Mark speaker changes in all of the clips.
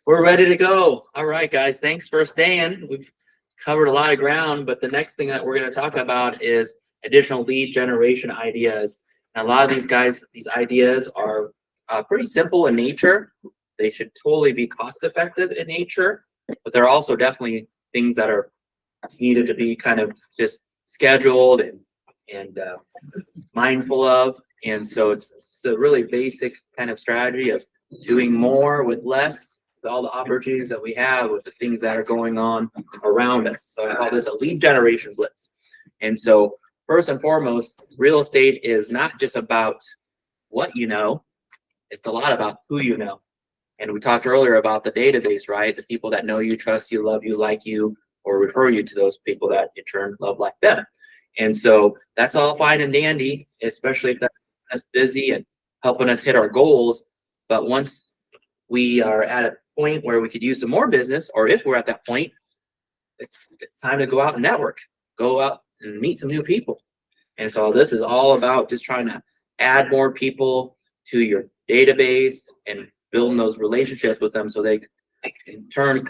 Speaker 1: We're ready to go. All right, guys. Thanks for staying. We've covered a lot of ground, but the next thing that we're going to talk about is additional lead generation ideas. And a lot of these guys, these ideas are pretty simple in nature. They should totally be cost effective in nature, but they're also definitely things that are needed to be kind of just scheduled and mindful of. And so it's a really basic kind of strategy of doing more with less, with all the opportunities that we have, with the things that are going on around us. So I call this a lead generation blitz. And so first and foremost, real estate is not just about what you know, it's a lot about who you know. And we talked earlier about the database, right? The people that know you, trust you, love you, like you, or refer you to those people that in turn love like them. And so that's all fine and dandy, especially if that's busy and helping us hit our goals. But once we are at a point where we could use some more business, or if we're at that point, it's time to go out and network, go out and meet some new people. And so this is all about just trying to add more people to your database and building those relationships with them so they can turn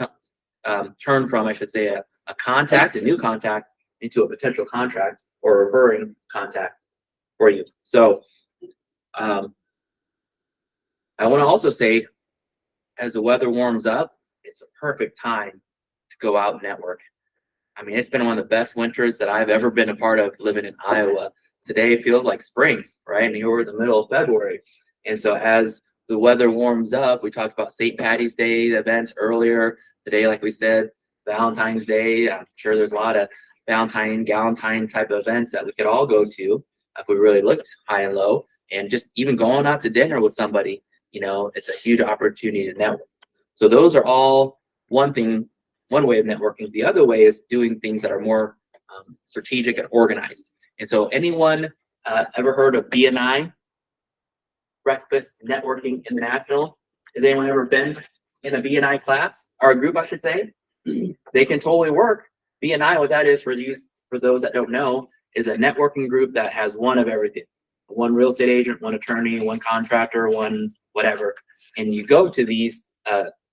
Speaker 1: from, I should say, a contact, a new contact, into a potential contract or a referring contact for you. So I want to also say, as the weather warms up, it's a perfect time to go out and network. I mean, it's been one of the best winters that I've ever been a part of living in Iowa. Today feels like spring, right? And here we're in the middle of February. And so as the weather warms up, we talked about St. Patty's Day events earlier. Today, like we said, Valentine's Day. I'm sure there's a lot of Galentine type of events that we could all go to if we really looked high and low. And just even going out to dinner with somebody, it's a huge opportunity to network. So those are all one way of networking. The other way is doing things that are more strategic and organized. And so anyone ever heard of BNI, Breakfast Networking International? Has anyone ever been in a BNI class, or a group, I should say? They can totally work. BNI, what that is for those that don't know, is a networking group that has one of everything. One real estate agent, one attorney, one contractor, one whatever. And you go to these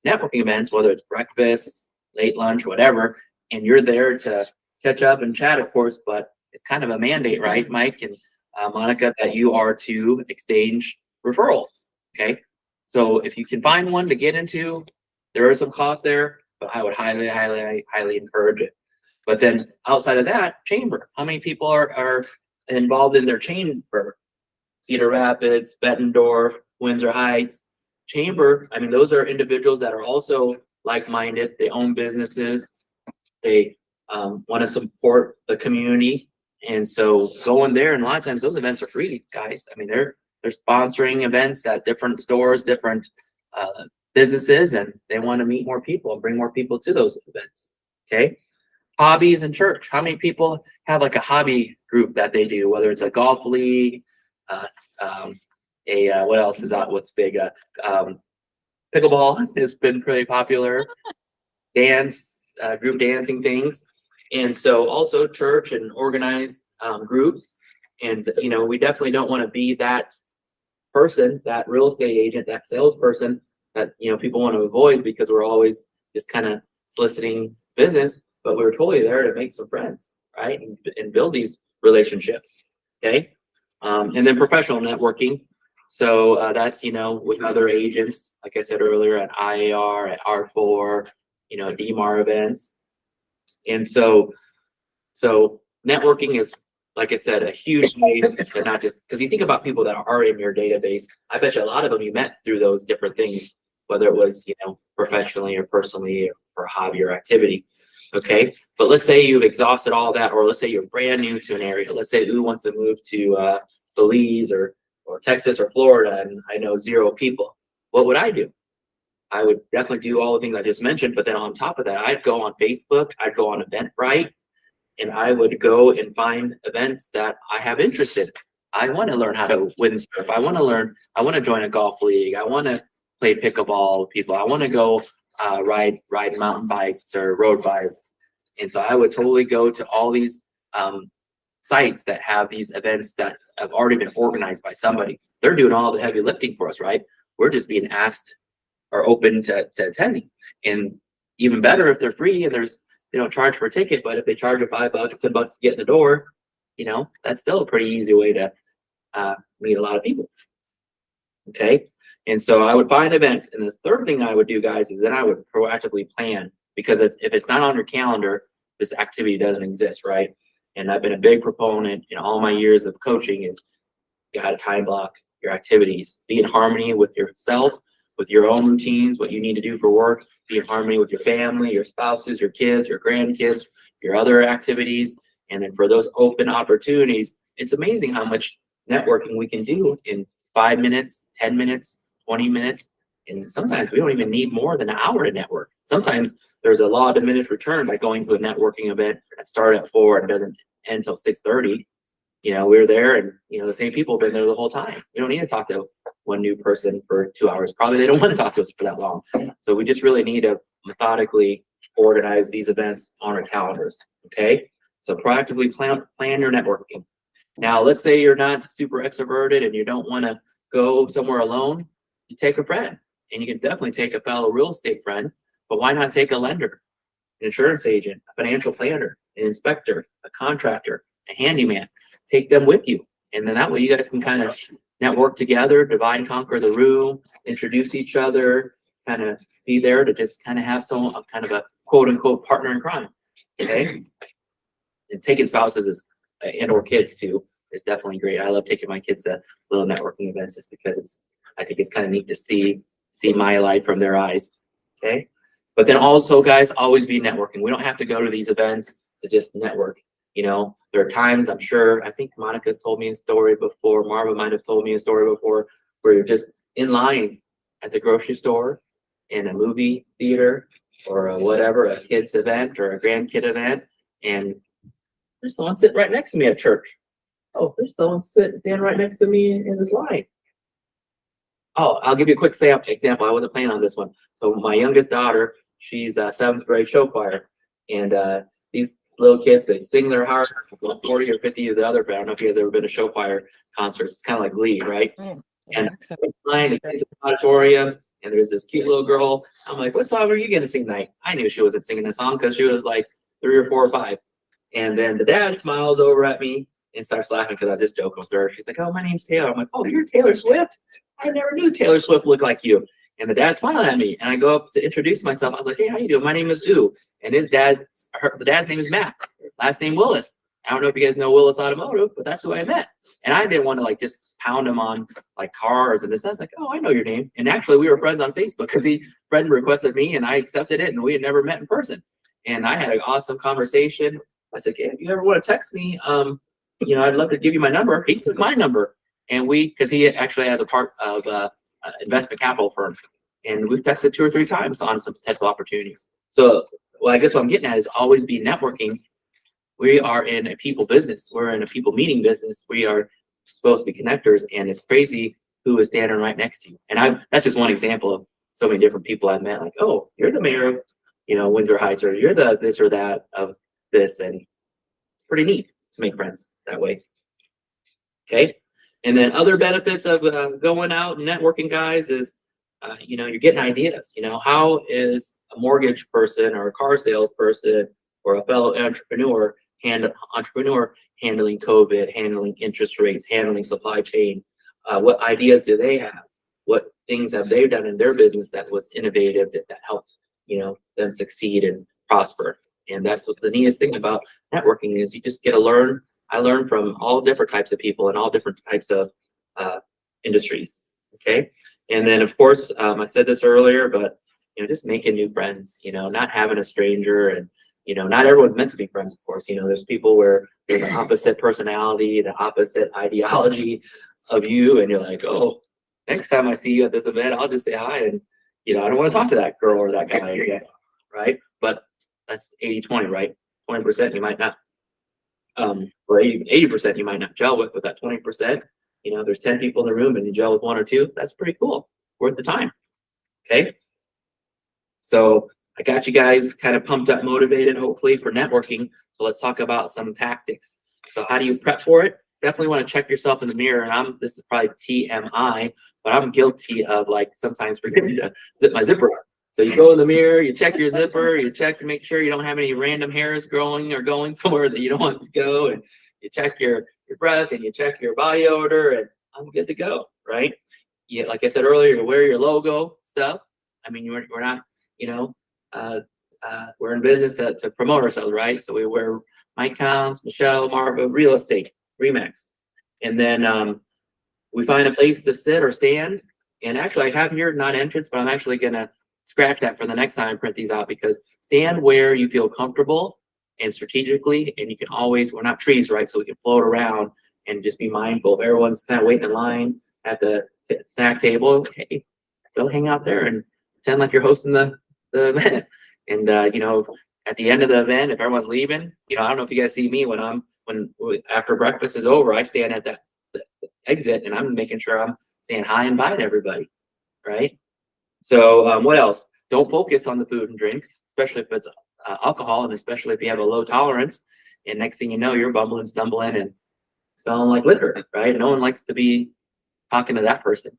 Speaker 1: networking events, whether it's breakfast, late lunch, whatever, and you're there to catch up and chat, of course, but it's kind of a mandate, right, Mike and Monica, that you are to exchange referrals, okay? So if you can find one to get into, there are some costs there, but I would highly encourage it. But then outside of that, chamber. How many people are involved in their chamber? Cedar Rapids, Bettendorf, Windsor Heights. Chamber, I mean, those are individuals that are also like-minded. They own businesses. They want to support the community. And so going there, and a lot of times those events are free, guys. I mean, they're sponsoring events at different stores, different businesses, and they want to meet more people and bring more people to those events, okay? Hobbies and church. How many people have like a hobby group that they do, whether it's a golf league, what else is out? What's big? Pickleball has been pretty popular. Dance, group dancing things. And so also church and organized groups. And, we definitely don't want to be that person, that real estate agent, that salesperson that, people want to avoid because we're always just kind of soliciting business, but we're totally there to make some friends, right? And build these relationships, okay? And then professional networking. So that's, with other agents, like I said earlier, at IAR, at R4, DMAR events. And so networking is, like I said, a huge way to not just, because you think about people that are in your database, I bet you a lot of them you met through those different things, whether it was, professionally or personally or hobby or activity. Okay. But let's say you've exhausted all that, or let's say you're brand new to an area. Let's say who wants to move to Belize or Texas or Florida, and I know 0 people. What would I do? I would definitely do all the things I just mentioned, but then on top of that, I'd go on Facebook, I'd go on Eventbrite, and I would go and find events that I have interest in. I want to learn how to windsurf. I want to join a golf league. I want to play pickleball with people. I want to go ride mountain bikes or road bikes. And so I would totally go to all these sites that have these events that have already been organized by somebody. They're doing all the heavy lifting for us, right? We're just being asked are open to attending. And even better if they're free and they don't charge for a ticket, but if they charge you $5, $10 to get in the door, that's still a pretty easy way to meet a lot of people. Okay. And so I would find events. And the third thing I would do, guys, is then I would proactively plan, because if it's not on your calendar, this activity doesn't exist, right? And I've been a big proponent in all my years of coaching is you got to time block your activities, be in harmony with yourself, with your own routines, what you need to do for work, be in harmony with your family, your spouses, your kids, your grandkids, your other activities. And then for those open opportunities, it's amazing how much networking we can do in 5 minutes, 10 minutes, 20 minutes. And sometimes we don't even need more than an hour to network. Sometimes there's a law of diminished return by going to a networking event that started at 4 and doesn't end until 6:30. We're there and, the same people have been there the whole time. We don't need to talk to one new person for 2 hours. Probably they don't want to talk to us for that long. So we just really need to methodically organize these events on our calendars. Okay. So proactively plan your networking. Now, let's say you're not super extroverted and you don't want to go somewhere alone. You take a friend, and you can definitely take a fellow real estate friend, but why not take a lender, an insurance agent, a financial planner, an inspector, a contractor, a handyman? Take them with you. And then that way you guys can kind of network together, divide and conquer the room, introduce each other, kind of be there to just kind of have some kind of a quote unquote partner in crime. Okay. And taking spouses and or kids too is definitely great. I love taking my kids to little networking events just because I think it's kind of neat to see my life from their eyes. Okay. But then also, guys, always be networking. We don't have to go to these events to just network. There are times, I'm sure, I think Monica's told me a story before, Marva might have told me a story before, where you're just in line at the grocery store, in a movie theater, or a kid's event or a grandkid event, and there's someone sitting right next to me at church. Oh, there's someone sitting right next to me in this line. Oh, I'll give you a quick example. I wasn't planning on this one. So my youngest daughter, she's 7th grade show choir, and these little kids, they sing their heart, 40 or 50 of the other. But I don't know if you guys ever been to show choir concerts. It's kind of like Glee, right? And line, the kids in the auditorium, and there's this cute little girl. I'm like, what song are you gonna sing tonight? I knew she wasn't singing the song because she was like 3 or 4 or 5. And then the dad smiles over at me and starts laughing because I was just joking with her. She's like, oh, my name's Taylor. I'm like, oh, you're Taylor Swift? I never knew Taylor Swift looked like you. And the dad smiled at me, and I go up to introduce myself. I was like, hey, how you doing? My name is Ooh. And the dad's name is Matt. Last name Willis. I don't know if you guys know Willis Automotive, but that's who I met. And I didn't want to just pound him on cars and this. I was like, oh, I know your name. And actually, we were friends on Facebook because friend requested me, and I accepted it, and we had never met in person. And I had an awesome conversation. I said, hey, if you ever want to text me, I'd love to give you my number. He took my number, and because he actually has a part of investment capital firm, and we've tested 2 or 3 times on some potential opportunities. So, I guess what I'm getting at is always be networking. We are in a people business. We're in a people meeting business. We are supposed to be connectors, and it's crazy who is standing right next to you. And that's just one example of so many different people I've met. Like, oh, you're the mayor of, Windsor Heights, or you're the this or that of this, and it's pretty neat to make friends that way. Okay. And then other benefits of going out and networking, guys, is you're getting ideas. How is a mortgage person or a car salesperson or a fellow entrepreneur handling COVID, handling interest rates, handling supply chain? What ideas do they have? What things have they done in their business that was innovative, that helped them succeed and prosper? And that's what the neatest thing about networking is. You just get to learn. I learn from all different types of people and all different types of industries. Okay. And then, of course, I said this earlier, but just making new friends. Not having a stranger, and not everyone's meant to be friends. Of course, there's people where they're the opposite personality, the opposite ideology of you, and you're like, oh, next time I see you at this event, I'll just say hi, and I don't want to talk to that girl or that guy again, right? But that's 80-20, right? 20% you might not, or 80% you might not gel with, but that 20%, there's 10 people in the room and you gel with 1 or 2. That's pretty cool, worth the time. Okay, so I got you guys kind of pumped up, motivated, hopefully, for networking. So let's talk about some tactics. So how do you prep for it? definitely want to check yourself in the mirror. And this is probably TMI, but I'm guilty of like sometimes forgetting to zip my zipper up. So you go in the mirror, you check your zipper, you make sure you don't have any random hairs growing or going somewhere that you don't want to go, and you check your breath and you check your body odor, and I'm good to go, right? Yeah, like I said earlier, you wear your logo stuff. I mean, we're not, we're in business to promote ourselves, right? So we wear Mike Collins, Michelle, Marva, Real Estate, Remax, and then we find a place to sit or stand. And actually, I have here not entrance, but I'm actually gonna scratch that for the next time and print these out, because stand where you feel comfortable and strategically, and you can always, we're not trees, right? So we can float around and just be mindful. If everyone's kind of waiting in line at the snack table, hey, go hang out there and pretend like you're hosting the event. And at the end of the event, if everyone's leaving, I don't know if you guys see me when after breakfast is over, I stand at the exit and I'm making sure I'm saying hi and bye to everybody, right? So what else? Don't focus on the food and drinks, especially if it's alcohol, and especially if you have a low tolerance. And next thing you know, you're bumbling, stumbling, and smelling like liquor, right? No one likes to be talking to that person.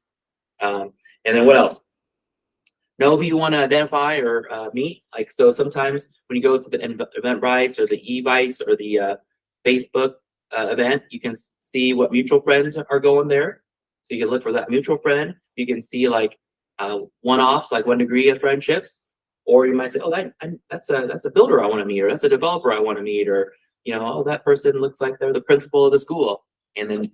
Speaker 1: And then what else? Know who you want to identify or meet. Like, so sometimes when you go to the Eventbrite or the Evites or the Facebook event, you can see what mutual friends are going there. So you can look for that mutual friend. You can see like one-offs, like 1 degree of friendships, or you might say, oh, that's a builder I want to meet, or that's a developer I want to meet, or oh, that person looks like they're the principal of the school. And then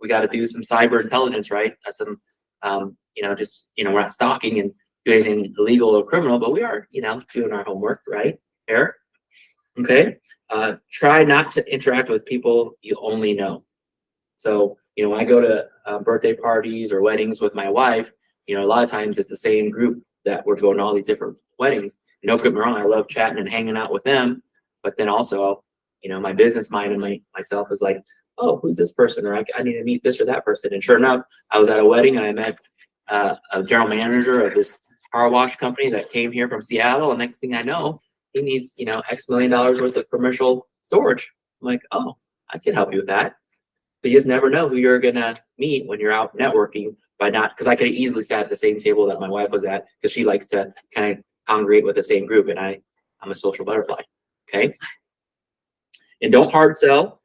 Speaker 1: we got to do some cyber intelligence, right? Some we're not stalking and do anything illegal or criminal, but we are doing our homework, right? Fair. Okay. Try not to interact with people you only know. So when I go to birthday parties or weddings with my wife, a lot of times it's the same group that we're going to all these different weddings. And don't get me wrong, I love chatting and hanging out with them, but then also, my business mind and myself is like, oh, who's this person? Or I need to meet this or that person. And sure enough, I was at a wedding and I met a general manager of this car wash company that came here from Seattle. And next thing I know, he needs, X million dollars worth of commercial storage. I'm like, oh, I can help you with that. But you just never know who you're gonna meet when you're out networking. Because I could have easily sat at the same table that my wife was at, because she likes to kind of congregate with the same group, and I'm a social butterfly. Okay. And don't hard sell.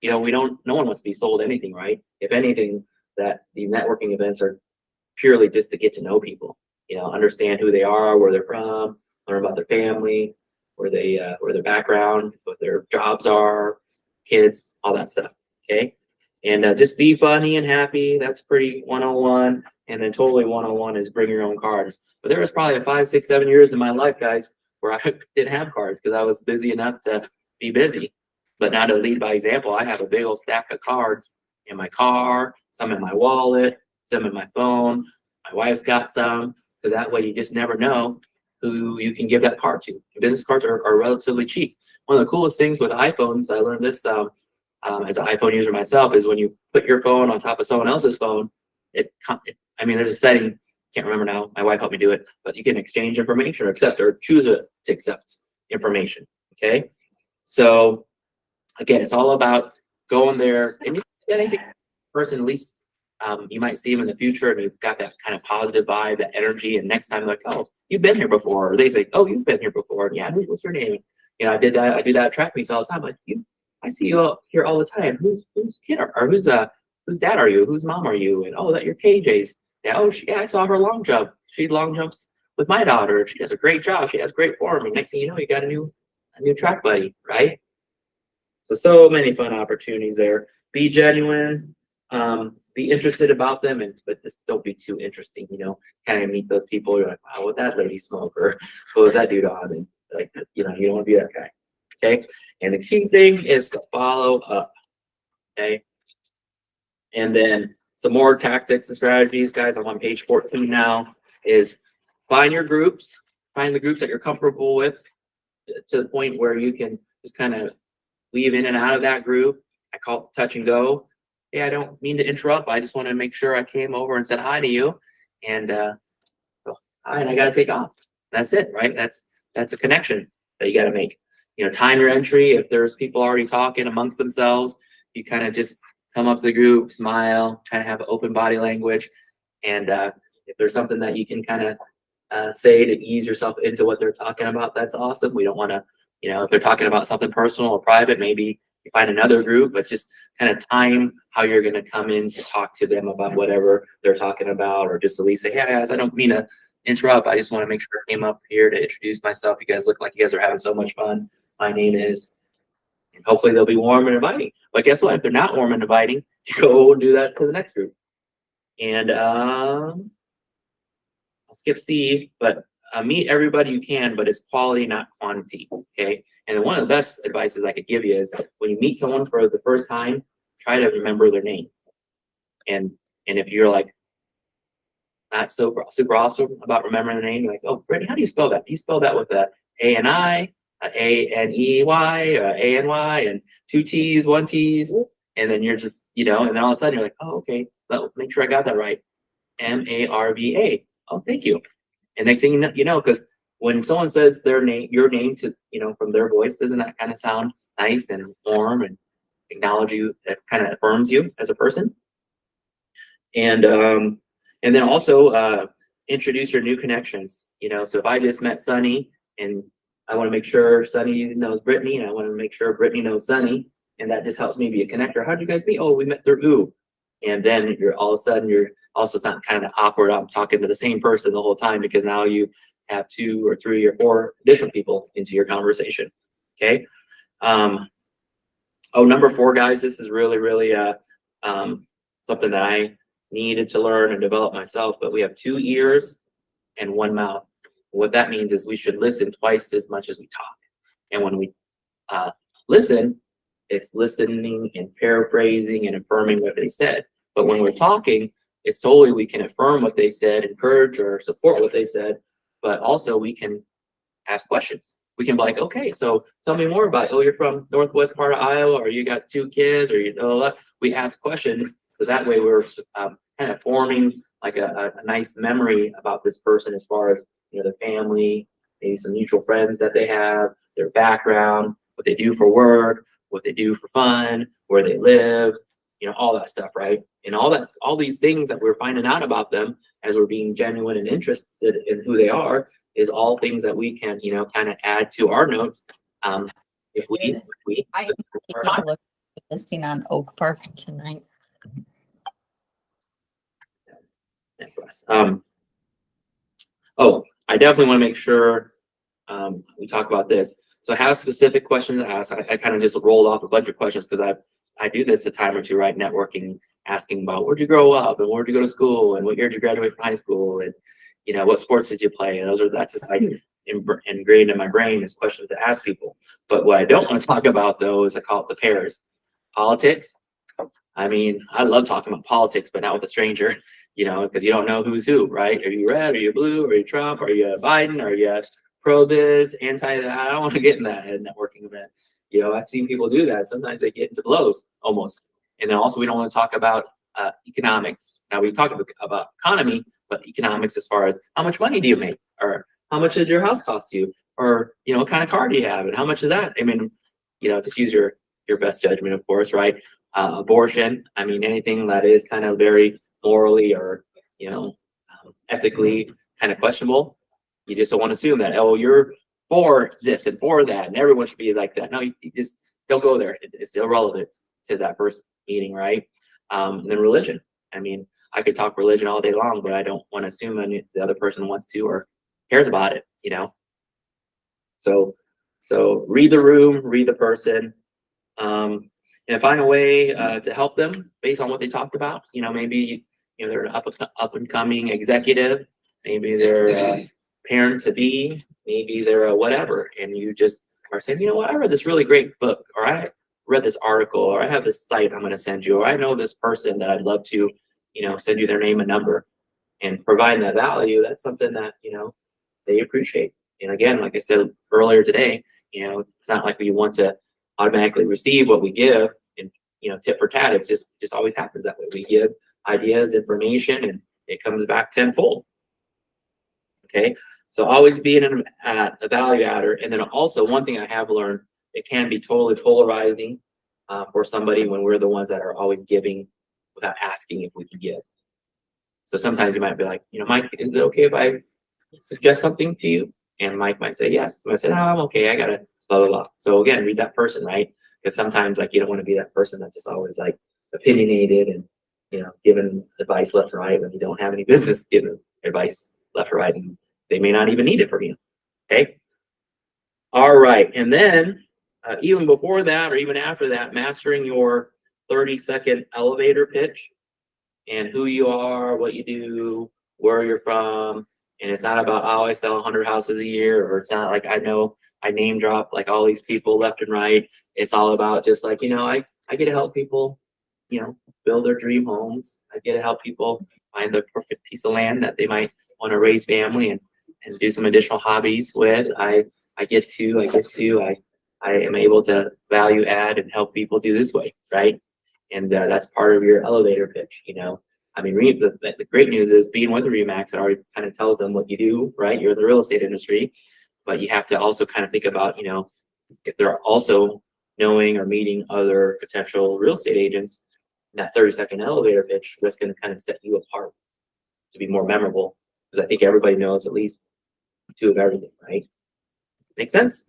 Speaker 1: No one wants to be sold anything, right? If anything, that these networking events are purely just to get to know people, understand who they are, where they're from, learn about their family, where their background, what their jobs are, kids, all that stuff. Okay. And just be funny and happy. That's pretty 101. And then totally 101 is bring your own cards. But there was probably 5, 6, 7 years in my life, guys, where I didn't have cards because I was busy enough to be busy. But now to lead by example, I have a big old stack of cards in my car, some in my wallet, some in my phone. My wife's got some, because that way you just never know who you can give that card to. And business cards are relatively cheap. One of the coolest things with iPhones, I learned this as an iPhone user myself, is when you put your phone on top of someone else's phone, there's a setting, can't remember now, my wife helped me do it, but you can exchange information or accept or choose to accept information. Okay. So again, it's all about going there, and anything person, at least you might see them in the future and you've got that kind of positive vibe, that energy, and next time like, oh, you've been here before, or they say, oh, you've been here before, and yeah, what's your name? I do that at track meets all the time. Like, I see you here all the time. Whose kid or whose dad are you? Whose mom are you? And oh, that your KJ's. Yeah, I saw her long jump. She long jumps with my daughter. She does a great job. She has great form. And next thing you know, you got a new track buddy, right? So many fun opportunities there. Be genuine. Be interested about them, but just don't be too interesting. Kind of meet those people. You're like, wow, what that lady smoke, or what was that dude on? And like, you don't want to be that guy. Okay. And the key thing is to follow up. Okay. And then some more tactics and strategies, guys. I'm on page 14 now. Is find your groups, find the groups that you're comfortable with, to the point where you can just kind of weave in and out of that group. I call it touch and go. Hey, I don't mean to interrupt. I just want to make sure I came over and said hi to you. And hi, and I got to take off. That's it, right? That's a connection that you got to make. Time your entry. If there's people already talking amongst themselves, you kind of just come up to the group, smile, kind of have open body language. And if there's something that you can kind of say to ease yourself into what they're talking about, that's awesome. We don't want to, if they're talking about something personal or private, maybe you find another group, but just kind of time how you're going to come in to talk to them about whatever they're talking about, or just at least say, hey guys, I don't mean to interrupt. I just want to make sure I came up here to introduce myself. You guys look like you guys are having so much fun. My name is, and hopefully they'll be warm and inviting. But guess what? If they're not warm and inviting, go and do that to the next group. And I'll skip Steve, but meet everybody you can, but it's quality, not quantity. Okay. And one of the best advices I could give you is when you meet someone for the first time, try to remember their name. And if you're like not so super awesome about remembering the name, you're like, oh, Brittany, how do you spell that? Do you spell that with a A-N-I, A-N-E-Y, A-N-Y, and 2 T's, 1 T's? And then you're just, and then all of a sudden you're like, oh, okay, well, make sure I got that right. M-A-R-V-A. Oh, thank you. And next thing you know, because when someone says their name, your name to, from their voice, doesn't that kind of sound nice and warm and acknowledge you? That kind of affirms you as a person. And then also introduce your new connections. So if I just met Sunny and I want to make sure Sunny knows Brittany, and I want to make sure Brittany knows Sunny, and that just helps me be a connector. How did you guys meet? Oh, we met through Ooh. And then you're all of a sudden you're also not kind of awkward. I'm talking to the same person the whole time, because now you have 2 or 3 or 4 additional people into your conversation. Okay. Number 4, guys, this is really, really something that I needed to learn and develop myself, but we have 2 ears and 1 mouth. What that means is we should listen twice as much as we talk. And when we listen, it's listening and paraphrasing and affirming what they said. But when we're talking, it's totally, we can affirm what they said, encourage or support what they said, but also we can ask questions. We can be like, okay, so tell me more about it. Oh, you're from northwest part of Iowa, or you got 2 kids, or we ask questions. So that way we're kind of forming like a nice memory about this person, as far as, their family, maybe some mutual friends that they have, their background, what they do for work, what they do for fun, where they live, all that stuff, right? And all these things that we're finding out about them as we're being genuine and interested in who they are, is all things that we can, kind of add to our notes. If we
Speaker 2: I am taking a look at the listing on Oak Park tonight.
Speaker 1: I definitely want to make sure we talk about this. So I have specific questions to ask. I kind of just rolled off a bunch of questions because I do this a time or two, right? Networking, asking about where'd you grow up and where'd you go to school and what year did you graduate from high school, and what sports did you play? And that's just like ingrained in my brain as questions to ask people. But what I don't want to talk about, though, is I call it the pairs. Politics. I mean, I love talking about politics, but not with a stranger, because you don't know who's who, right? Are you red? Are you blue? Are you Trump? Are you Biden? Are you pro this, anti that? I don't want to get in that at a networking event. I've seen people do that. Sometimes they get into blows almost. And then also we don't want to talk about economics. Now we talk about economy, but economics as far as how much money do you make, or how much did your house cost you, or what kind of car do you have, and how much is that? I mean, just use your best judgment, of course, right? Abortion. I mean, anything that is kind of very morally or ethically kind of questionable. You just don't want to assume that, oh, you're for this and for that, and everyone should be like that. No, you just don't go there. It's irrelevant to that first meeting, right? And then religion. I mean, I could talk religion all day long, but I don't want to assume the other person wants to or cares about it, So read the room, read the person, and find a way to help them based on what they talked about. Maybe they're an up and coming executive, maybe they're parent to be, maybe they're a whatever, and you just are saying, what, I read this really great book, or I read this article, or I have this site I'm going to send you, or I know this person that I'd love to, send you their name and number, and providing that value. That's something that they appreciate. And again, like I said earlier today, it's not like we want to automatically receive what we give, and tit for tat. It's just always happens that way. We give ideas, information, and it comes back tenfold. Okay, so always being a value adder. And then also one thing I have learned, it can be totally polarizing for somebody when we're the ones that are always giving without asking if we can give. So sometimes you might be like, Mike, is it okay if I suggest something to you? And Mike might say yes. I said, no, I'm okay. I gotta blah blah blah. So again, read that person, right? Because sometimes like you don't want to be that person that's just always like opinionated and giving advice left or right when you don't have any business giving advice left or right, and they may not even need it from you. Okay. All right, and then even before that or even after that, mastering your 30-second elevator pitch and who you are, what you do, where you're from. And it's not about, oh, I sell 100 houses a year, or it's not like I name drop like all these people left and right. It's all about just like, I get to help people, build their dream homes. I get to help people find the perfect piece of land that they might want to raise family and do some additional hobbies with. I am able to value add and help people do this way, right? And that's part of your elevator pitch, I mean, the great news is being with Remax, it already kind of tells them what you do, right? You're in the real estate industry, but you have to also kind of think about, if they're also knowing or meeting other potential real estate agents, that 30-second elevator pitch that's going to kind of set you apart to be more memorable, because I think everybody knows at least two of everything, right? Make sense?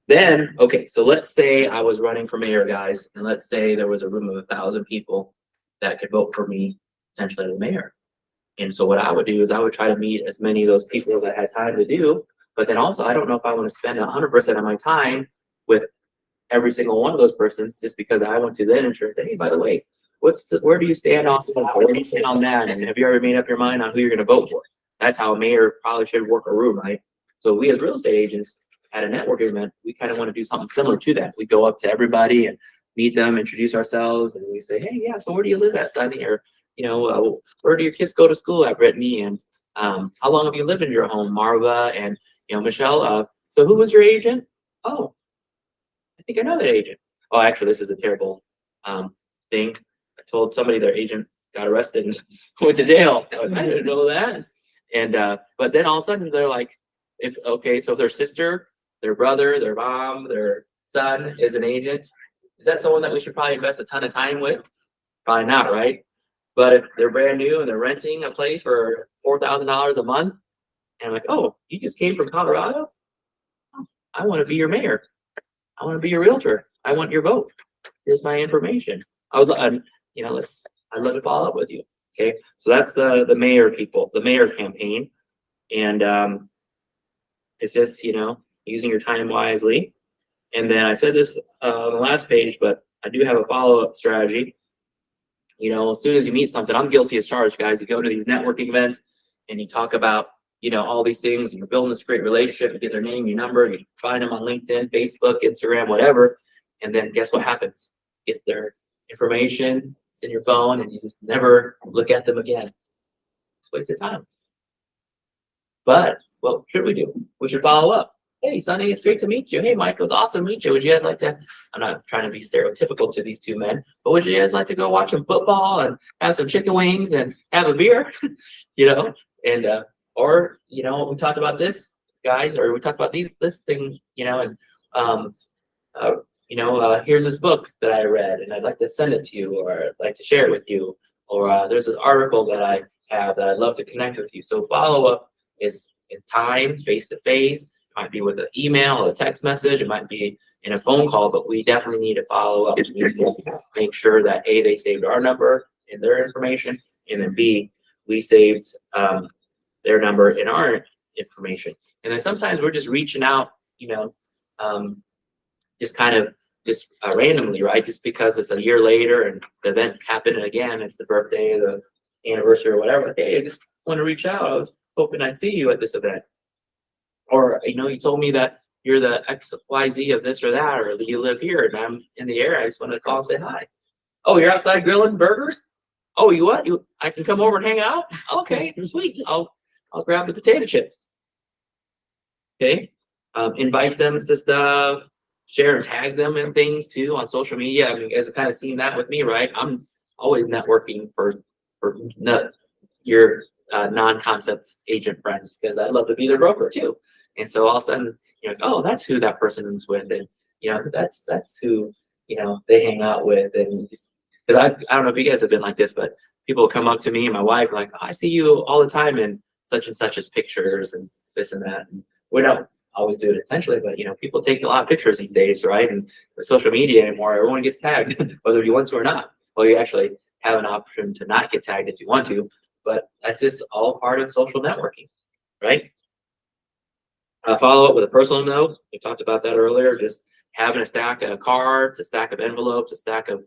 Speaker 1: Then, okay, so let's say I was running for mayor, guys, and let's say there was a room of 1,000 people that could vote for me potentially as mayor. And so what I would do is I would try to meet as many of those people that had time to do, but then also I don't know if I want to spend 100% of my time with every single one of those persons just because I want to then ensure say, hey, by the way, where do you stand on where do you stand on that? And have you ever made up your mind on who you're going to vote for? That's how a mayor probably should work a room, right? So we as real estate agents at a networking event, we kind of want to do something similar to that. We go up to everybody and meet them, introduce ourselves, and we say, hey, yeah, so where do you live at, Sonny? Or, where do your kids go to school at, Brittany? And how long have you lived in your home, Marva? And, Michelle, so who was your agent? Oh, I think I know that agent. Oh, actually, this is a terrible thing. I told somebody their agent got arrested and went to jail. I didn't know that. And but then all of a sudden they're like, so their sister, their brother, their mom, their son is an agent. Is that someone that we should probably invest a ton of time with? Probably not, right? But if they're brand new and they're renting a place for $4,000 a month, and I'm like, oh, you just came from Colorado? I want to be your mayor. I want to be your realtor. I want your vote. Here's my information. I'd love to follow up with you. Okay, so that's the mayor people, the mayor campaign, and it's just using your time wisely. And then I said this on the last page, but I do have a follow-up strategy. As soon as you meet something, I'm guilty as charged, guys. You go to these networking events and you talk about all these things, and you're building this great relationship. You get their name, your number, you find them on LinkedIn, Facebook, Instagram, whatever. And then guess what happens? Get their information, it's in your phone, and you just never look at them again. It's a waste of time. But what should we do? We should follow up. Hey, Sonny, it's great to meet you. Hey, Mike, it was awesome to meet you. Would you guys like to, I'm not trying to be stereotypical to these two men, but would you guys like to go watch some football and have some chicken wings and have a beer? And or we talked about this, guys, or we talked about this thing, and here's this book that I read and I'd like to send it to you, or I'd like to share it with you, or there's this article that I have that I'd love to connect with you. So follow up is in time, face to face. It might be with an email or a text message. It might be in a phone call, but we definitely need to follow up. We need to make sure that A, they saved our number and their information, and then B, we saved their number and our information. And then sometimes we're just reaching out, just randomly, right? Just because it's a year later and the event's happening again, it's the birthday, the anniversary, or whatever. Hey, I just want to reach out. I was hoping I'd see you at this event. Or, you told me that you're the XYZ of this or that, or that you live here and I'm in the area. I just wanted to call and say hi. Oh, you're outside grilling burgers? Oh, I can come over and hang out? Okay, sweet. I'll grab the potato chips. Okay. Invite them to stuff, share and tag them in things too on social media. I mean, you guys have kind of seen that with me, right? I'm always networking for your non-concept agent friends, because I'd love to be their broker too. And so all of a sudden, you're like, oh, that's who that person is with. And, that's who, they hang out with. And because I don't know if you guys have been like this, but people come up to me and my wife like, oh, I see you all the time in such and such as pictures and this and that. And we don't always do it intentionally, but people take a lot of pictures these days, right? And with social media anymore, everyone gets tagged, whether you want to or not. Well, you actually have an option to not get tagged if you want to, but that's just all part of social networking, right? Follow up with a personal note. We talked about that earlier. Just having a stack of cards, a stack of envelopes, a stack of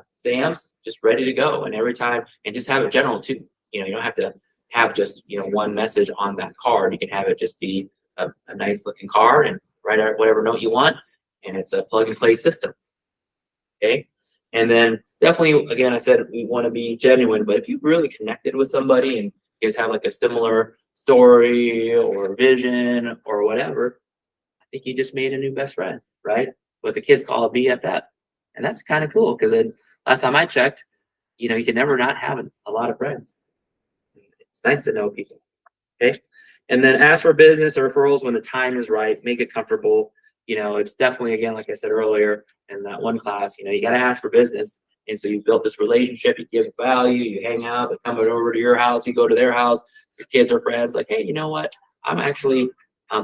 Speaker 1: stamps, just ready to go. And every time, and just have it general too. You don't have to have just one message on that card. You can have it just be a nice looking card and write out whatever note you want. And it's a plug and play system. Okay. And then definitely, again, I said we want to be genuine, but if you really connected with somebody and you guys have like a similar story or vision or whatever, I think you just made a new best friend, right? What the kids call a BFF. And that's kind of cool because last time I checked, you can never not have a lot of friends. It's nice to know people. Okay. And then ask for business or referrals when the time is right, make it comfortable. It's definitely, again, like I said earlier in that one class, you got to ask for business. And so you built this relationship, you give value, you hang out, they come over to your house, you go to their house, your kids are friends, like, hey, you know what? I'm actually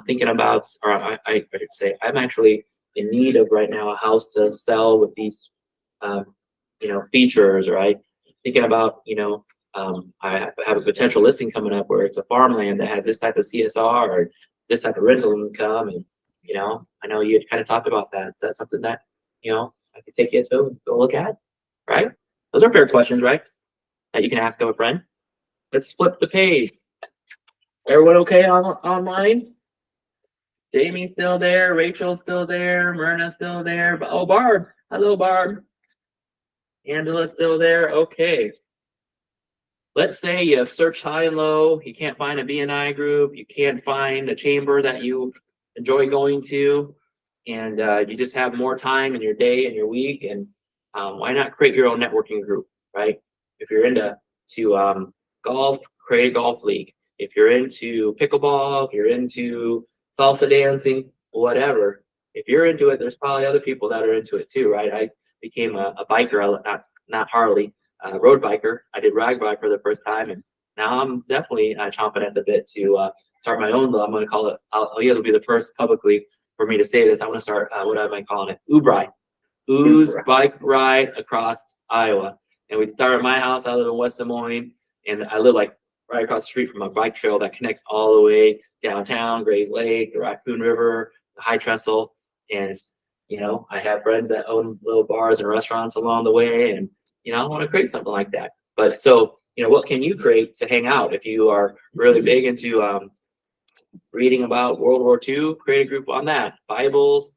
Speaker 1: thinking about, or I should say, I'm actually in need of right now a house to sell with these, features, right? Thinking about, I have a potential listing coming up where it's a farmland that has this type of CSR or this type of rental income. And, I know you had kind of talked about that. Is that something that, I could take you to go look at, right? Those are fair questions, right? That you can ask of a friend. Let's flip the page. Everyone okay online? Jamie's still there. Rachel's still there. Myrna's still there. Oh, Barb. Hello, Barb. Angela's still there. Okay. Let's say you search high and low. You can't find a BNI group. You can't find a chamber that you enjoy going to. And you just have more time in your day and your week. And why not create your own networking group, right? If you're into golf, create a golf league. If you're into pickleball, if you're into salsa dancing, whatever. If you're into it, there's probably other people that are into it too, right? I became a biker, not Harley, road biker. I did rag bike for the first time, and now I'm definitely chomping at the bit to start my own. I'm going to call it. You guys will be the first publicly for me to say this. I want to start. What am I calling it? Ooze bike ride across Iowa. And we'd start at my house. I live in West Des Moines, and I live like right across the street from a bike trail that connects all the way downtown, Grays Lake, the Raccoon River, the High Trestle. And, I have friends that own little bars and restaurants along the way. And, I want to create something like that. But so, what can you create to hang out? If you are really big into reading about World War II, create a group on that. Bibles,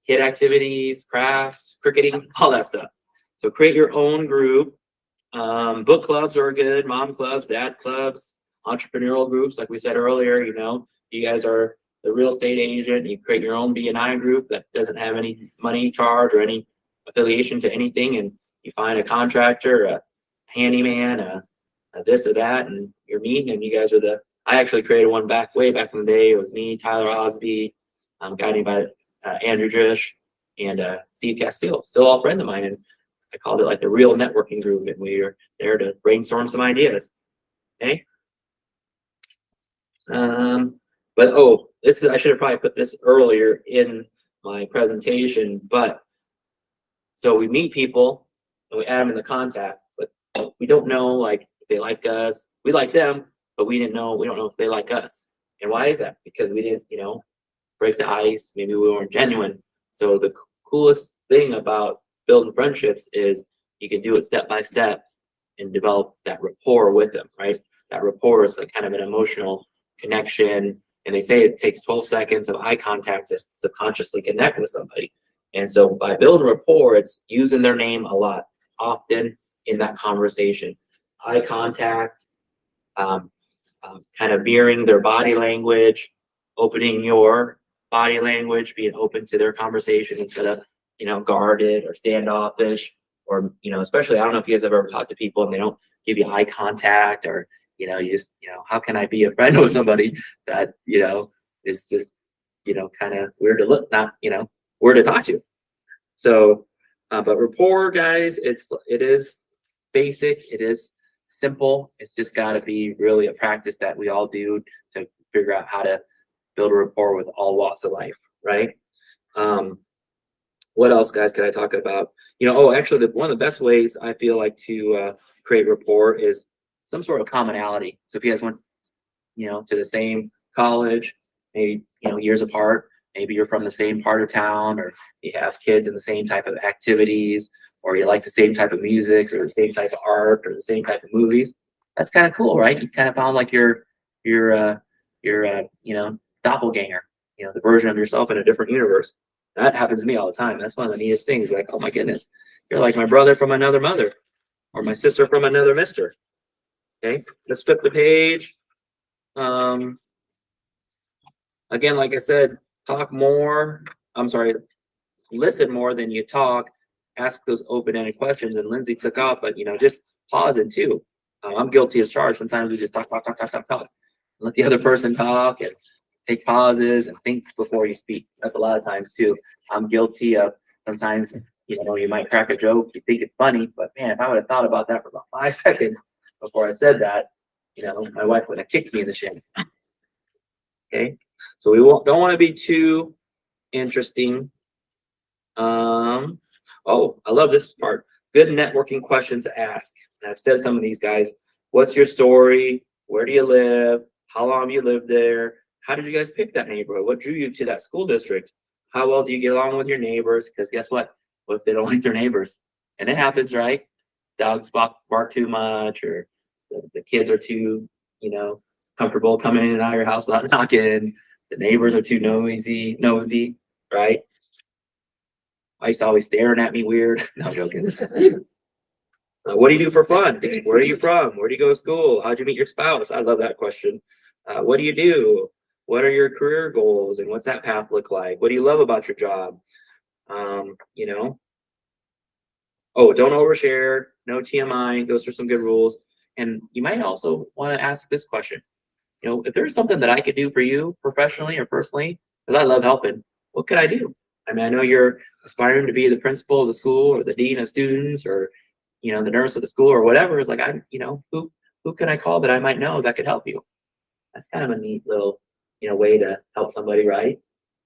Speaker 1: kid activities, crafts, cricketing, all that stuff. So create your own group. Book clubs are good, mom clubs, dad clubs, entrepreneurial groups. Like we said earlier, you guys are the real estate agent. You create your own BNI group that doesn't have any money charge or any affiliation to anything. And you find a contractor, a handyman, a this or that, and you're meeting, and you guys are I actually created one way back in the day. It was me, Tyler Osby, a guy named Andrew Drish, and Steve Castile, still all friends of mine. And I called it like the real networking group, and we are there to brainstorm some ideas. Okay. But I should have probably put this earlier in my presentation, but so we meet people and we add them in the contact, but we don't know like if they like us. We like them, but we don't know if they like us. And why is that? Because we didn't, break the ice. Maybe we weren't genuine. So the coolest thing about building friendships is you can do it step by step and develop that rapport with them, right? That rapport is like kind of an emotional connection. And they say it takes 12 seconds of eye contact to subconsciously connect with somebody. And so by building rapport, it's using their name a lot, often in that conversation. Eye contact, kind of mirroring their body language, opening your body language, being open to their conversation instead of, guarded or standoffish, or, especially, I don't know if you guys have ever talked to people and they don't give you eye contact, or, you just, how can I be a friend with somebody that, is just kind of weird to look, not, weird to talk to. So, but rapport, guys, it is basic. It is simple. It's just got to be really a practice that we all do to figure out how to build a rapport with all walks of life, right? What else, guys, could I talk about? Actually, one of the best ways I feel like to create rapport is some sort of commonality. So if you guys went, to the same college, maybe, years apart, maybe you're from the same part of town, or you have kids in the same type of activities, or you like the same type of music, or the same type of art, or the same type of movies. That's kind of cool, right? You kind of found like your doppelganger, the version of yourself in a different universe. That happens to me all the time. That's one of the neatest things. Like, oh my goodness, you're like my brother from another mother, or my sister from another mister. Okay, let's flip the page. Again, like I said, listen more than you talk. Ask those open-ended questions. And Lindsay took off, but just pause it too. I'm guilty as charged. Sometimes we just talk. Let the other person talk and take pauses and think before you speak. That's a lot of times too. I'm guilty of sometimes, you might crack a joke, you think it's funny, but man, if I would have thought about that for about 5 seconds before I said that, my wife would have kicked me in the shin. Okay, so we don't want to be too interesting. Oh, I love this part. Good networking questions to ask. And I've said some of these, guys. What's your story? Where do you live? How long have you lived there? How did you guys pick that neighborhood? What drew you to that school district? How well do you get along with your neighbors? Because guess what? What if they don't like their neighbors? And it happens, right? Dogs bark too much, or the kids are too, comfortable coming in and out of your house without knocking. The neighbors are too nosy, right? Wife's always staring at me weird. No, I'm joking. What do you do for fun? Where are you from? Where do you go to school? How'd you meet your spouse? I love that question. What do you do? What are your career goals? And what's that path look like? What do you love about your job? Oh, don't overshare. No TMI. Those are some good rules. And you might also want to ask this question. If there's something that I could do for you professionally or personally, because I love helping, what could I do? I mean, I know you're aspiring to be the principal of the school or the dean of students, or, the nurse of the school or whatever. It's like, who can I call that I might know that could help you? That's kind of a neat little, way to help somebody, right?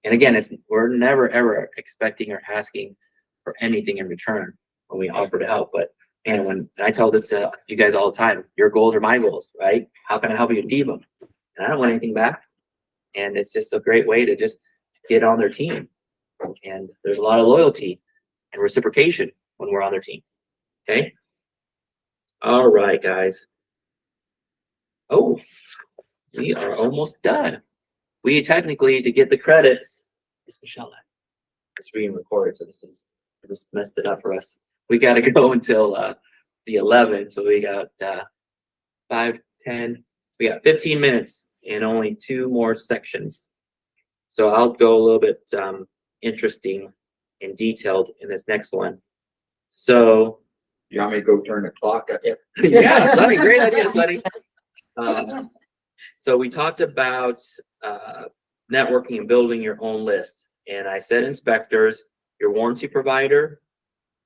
Speaker 1: And again, we're never ever expecting or asking for anything in return when we offer to help. But man, when I tell this to you guys all the time, your goals are my goals, right? How can I help you achieve them? And I don't want anything back. And it's just a great way to just get on their team. And there's a lot of loyalty and reciprocation when we're on their team. Okay. All right, guys. Oh, we are almost done. We technically, to get the credits, it's Michelle. It's being recorded, so I just messed it up for us. We got to go until the 11th, so we got 5, 10. We got 15 minutes and only 2 more sections. So I'll go a little bit interesting and detailed in this next one. So
Speaker 3: you want me to go turn the clock?
Speaker 1: Yeah, Sonny, great idea, Sonny. So we talked about networking and building your own list. And I said inspectors, your warranty provider,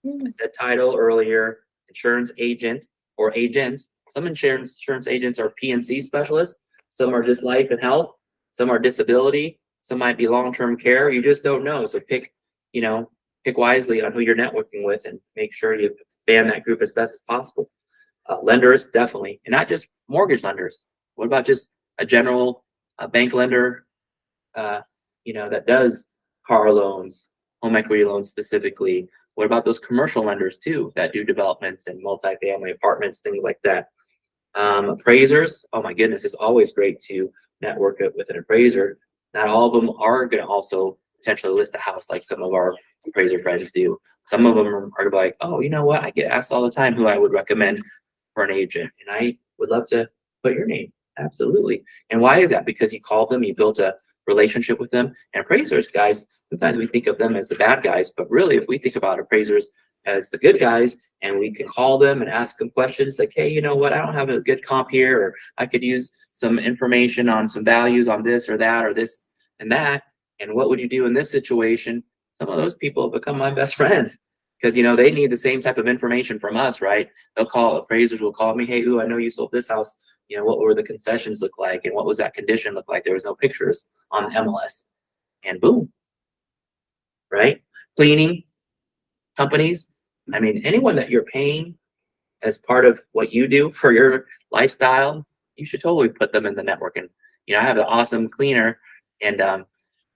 Speaker 1: I said title earlier, insurance agent or agents. Some insurance agents are P&C specialists. Some are just life and health. Some are disability. Some might be long-term care. You just don't know. So pick wisely on who you're networking with and make sure you expand that group as best as possible. Lenders, definitely. And not just mortgage lenders. What about just a general bank lender, that does car loans, home equity loans specifically? What about those commercial lenders too that do developments and multifamily apartments, things like that? Appraisers, oh my goodness, it's always great to network with an appraiser. Not all of them are going to also potentially list a house like some of our appraiser friends do. Some of them are like, oh, you know what? I get asked all the time who I would recommend for an agent, and I would love to put your name. Absolutely. And why is that? Because you call them, you built a relationship with them. And appraisers, guys, sometimes we think of them as the bad guys, but really, if we think about appraisers as the good guys, and we can call them and ask them questions like, hey, you know what, I don't have a good comp here, or I could use some information on some values on this or that or this and that. And what would you do in this situation? Some of those people have become my best friends because, you know, they need the same type of information from us, right? They'll call, appraisers will call me, hey, ooh, I know you sold this house. You know, what were the concessions look like? And what was that condition look like? There was no pictures on the MLS. And boom, right? Cleaning companies. I mean, anyone that you're paying as part of what you do for your lifestyle, you should totally put them in the network. And, you know, I have an awesome cleaner and I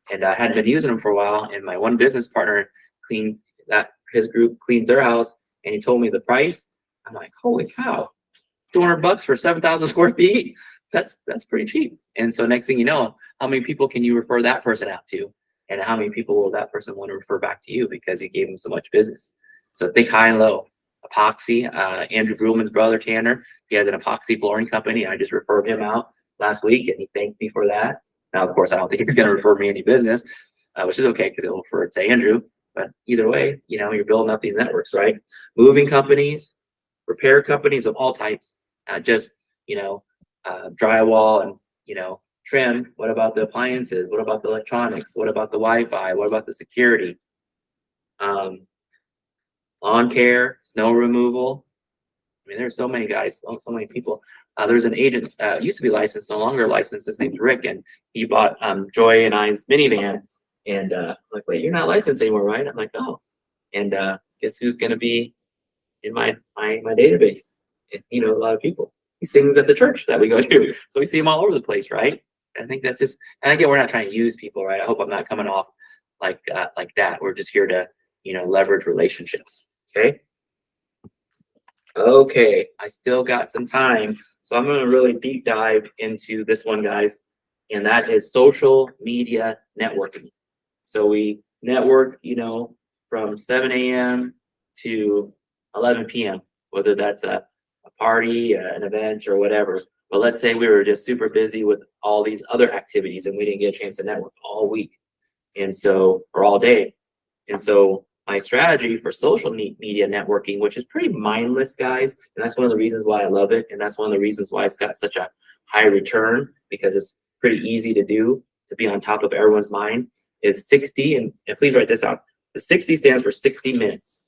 Speaker 1: hadn't been using them for a while. And my one business partner cleaned that, his group cleans their house, and he told me the price. I'm like, holy cow, $200 for 7,000 square feet. That's pretty cheap. And so next thing you know, how many people can you refer that person out to? And how many people will that person want to refer back to you because you gave them so much business? So think high and low. Epoxy, Andrew Bruhlman's brother, Tanner, he has an epoxy flooring company. I just referred him out last week and he thanked me for that. Now, of course, I don't think he's going to refer me any business, which is okay because he'll refer it to Andrew. But either way, you know, you're building up these networks, right? Moving companies, repair companies of all types, just, you know, drywall and, you know, trim. What about the appliances? What about the electronics? What about the Wi-Fi? What about the security? Lawn care, snow removal. I mean, there's so many guys, so many people. There's an agent, used to be licensed, no longer licensed. His name's Rick, and he bought Joy and I's minivan. And I'm like, wait, you're not licensed anymore, right? I'm like, oh. And guess who's going to be in my database? And, you know, a lot of people. He sings at the church that we go to, so we see him all over the place, right? And I think that's just. And again, we're not trying to use people, right? I hope I'm not coming off like that. We're just here to, you know, leverage relationships. Okay. Okay, I still got some time, so I'm going to really deep dive into this one, guys, and that is social media networking. So we network, you know, from 7 a.m. to 11 p.m., whether that's a party, an event, or whatever. But let's say we were just super busy with all these other activities and we didn't get a chance to network all week, and so, or all day. And so my strategy for social media networking, which is pretty mindless, guys, and that's one of the reasons why I love it, and that's one of the reasons why it's got such a high return, because it's pretty easy to do, to be on top of everyone's mind, is 60, and please write this out. The 60 stands for 60 minutes.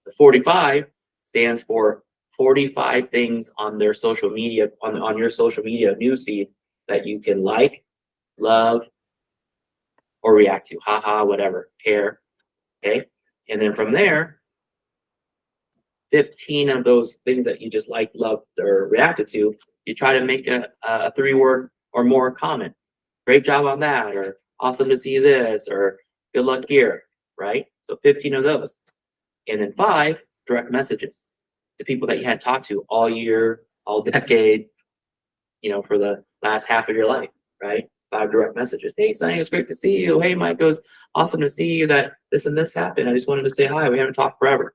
Speaker 1: The 45 stands for 45 things on their social media, on your social media newsfeed that you can like, love, or react to, haha, whatever, care. Okay, and then from there, 15 of those things that you just like, loved, or reacted to, you try to make a 3-word or more comment. Great job on that, or awesome to see this, or good luck here, right? So 15 of those. And then 5 direct messages to people that you hadn't talked to all year, all decade, you know, for the last half of your life, right? 5 direct messages. Hey, Sonny, it's great to see you. Hey, Mike, it was awesome to see you that this and this happened. I just wanted to say hi. We haven't talked forever,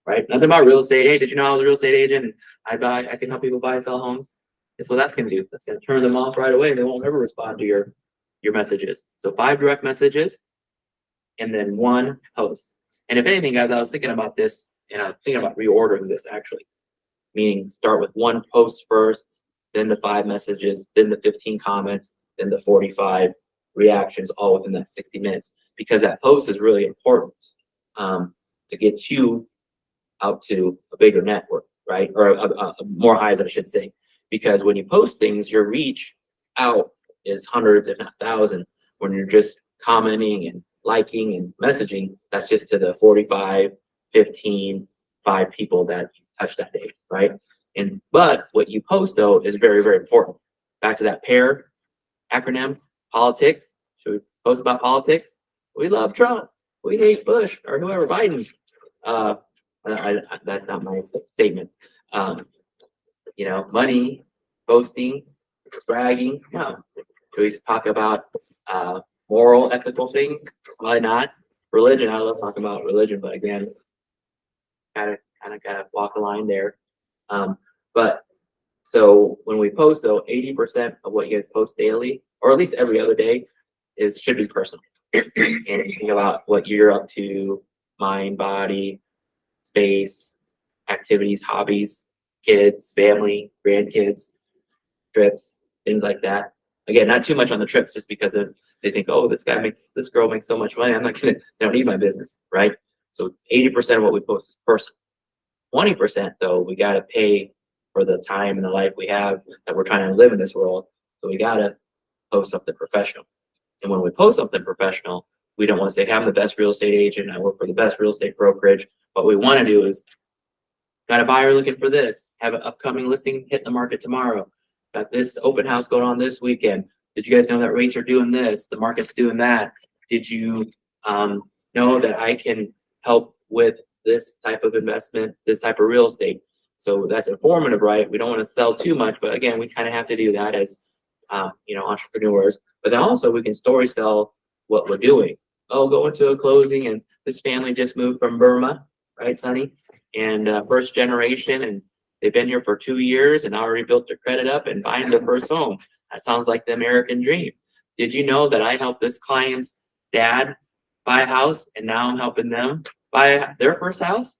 Speaker 1: right? Nothing about real estate. Hey, did you know I was a real estate agent? And I can help people buy and sell homes. Guess what that's going to do? That's going to turn them off right away. They won't ever respond to your messages. So 5 direct messages and then 1 post. And if anything, guys, I was thinking about this, and I was thinking about reordering this actually, meaning start with 1 post first, then the 5 messages, then the 15 comments, then the 45 reactions, all within that 60 minutes, because that post is really important to get you out to a bigger network, right? Or more eyes, I should say, because when you post things, your reach out is hundreds, if not thousands. When you're just commenting and liking and messaging, that's just to the 45, 15, 5 people that you touch that day, right? But what you post, though, is very, very important. Back to that PAIR acronym, politics. Should we post about politics? We love Trump. We hate Bush or whoever, Biden. That's not my statement. You know, money, boasting, bragging. No. Do we talk about moral, ethical things? Probably not. Religion. I love talking about religion, but again, kind of walk a line there. But so when we post, though, 80% of what you guys post daily, or at least every other day, should be personal. And you think about what you're up to, mind, body, space, activities, hobbies, kids, family, grandkids, trips, things like that. Again, not too much on the trips, just because they think, oh, this girl makes so much money. They don't need my business, right? So 80% of what we post is personal. 20% though, we got to pay for the time and the life we have that we're trying to live in this world. So we got to post something professional. And when we post something professional, we don't want to say, hey, I'm the best real estate agent. I work for the best real estate brokerage. What we want to do is, got a buyer looking for this, have an upcoming listing hit the market tomorrow. Got this open house going on this weekend. Did you guys know that rates are doing this? The market's doing that. Did you know that I can help with this type of investment, this type of real estate? So that's informative, right? We don't want to sell too much, but again, we kind of have to do that as entrepreneurs. But then also we can story sell what we're doing. Oh, going to a closing, and this family just moved from Burma, right, Sonny? And first generation, and they've been here for 2 years and already built their credit up and buying their first home. That sounds like the American dream. Did you know that I helped this client's dad buy a house, and now I'm helping them buy their first house?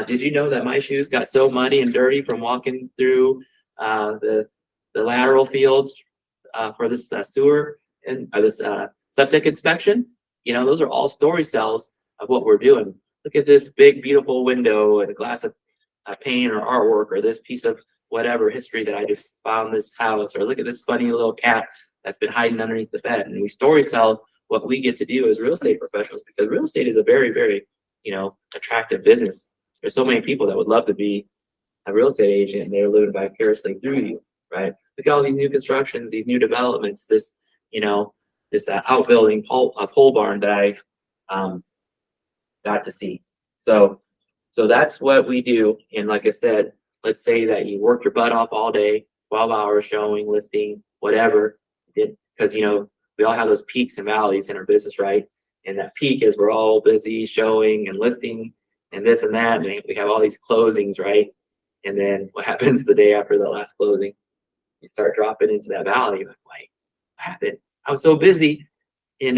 Speaker 1: Did you know that my shoes got so muddy and dirty from walking through the lateral fields for this sewer and this septic inspection? You know, those are all story sells of what we're doing. Look at this big, beautiful window and a glass of paint or artwork, or this piece of whatever history that I just found this house, or look at this funny little cat that's been hiding underneath the bed. And we story sell what we get to do as real estate professionals, because real estate is a very, very, attractive business. There's so many people that would love to be a real estate agent, and they're living vicariously through you, right? Look at all these new constructions, these new developments, this outbuilding pole barn that I got to see. So that's what we do. And like I said, let's say that you work your butt off all day, 12 hours showing, listing, whatever, because we all have those peaks and valleys in our business, right? And that peak is we're all busy showing and listing and this and that, and we have all these closings, right? And then what happens the day after the last closing? You start dropping into that valley. You're like, wait, what happened? I was so busy in